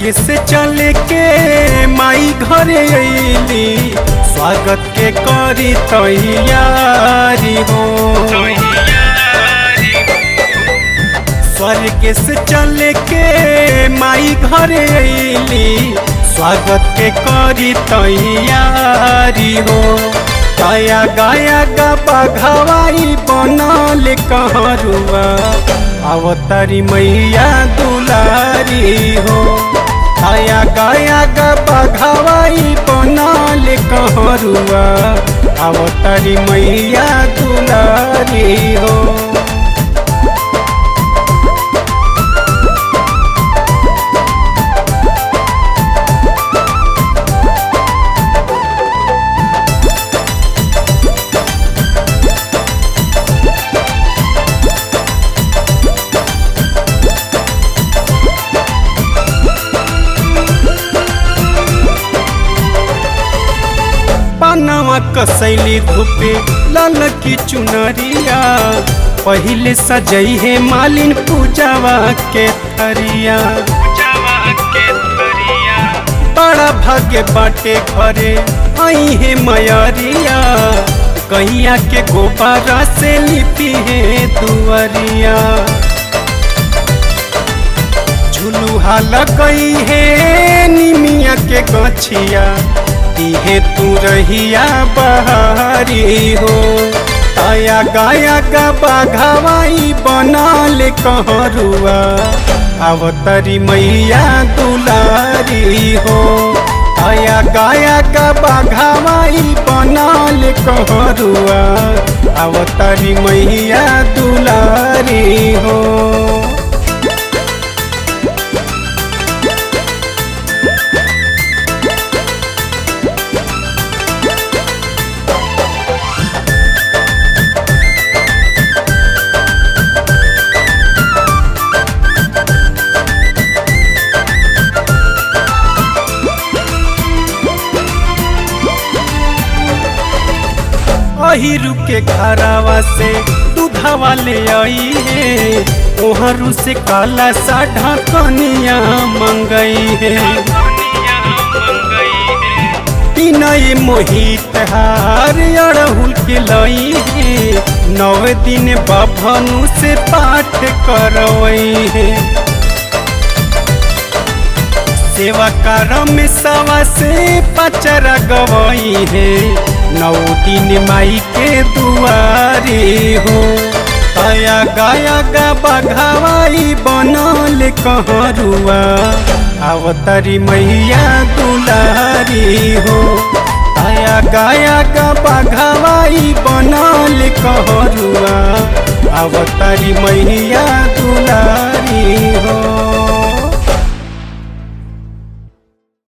स्वर्ग से चले के माई घरे अइली, स्वागत के करी तैयारी हो। स्वर्ग से चले के माई घरे अइली, स्वागत के करी तैयारी हो। गाया गाया गा बघवाई बनल कहरुआ, अवतारी मैया दुलारी हो। गाया गाया गा बघवाई बनल कहरुआ, अवतारी मैया दुलारी हो। पानवा कसैली धूपे लाल की चुनरिया, पहले सजई है मालिन पूजावा के थरिया। बड़ा भाग्य बाटे घरे आई है मयरिया, गैया के गोबारा से लिपी है दुआरिया। झुलुहा लगई है निमिया के गछिया, हे तू रहिया बहारी हो। आया गाया गा बघवाई बनल कहरुआ, अवतारी मैया दुलारी हो। आया गाया गा बघवाई बनल कहरुआ, अवतारी मैया दुलारी हो। अहिरु के घरावा से दूधवा ले आई है, ओहरू से काला साढ़ा कनिया मंगई है। बिनय मोहित हार अड़हुल के लई है, 9 दिन बभनु से पाठ करवई है। सेवा कारम सवा से पचरा गवई है, 9 दिन माई के दुआरी हो। आया गाया गा बघवाई बनल कहरुआ, अवतारी मैया दुलारी हो। आया गाया गा बघवाई बनल कहरुआ, अवतारी मैया दुलारी।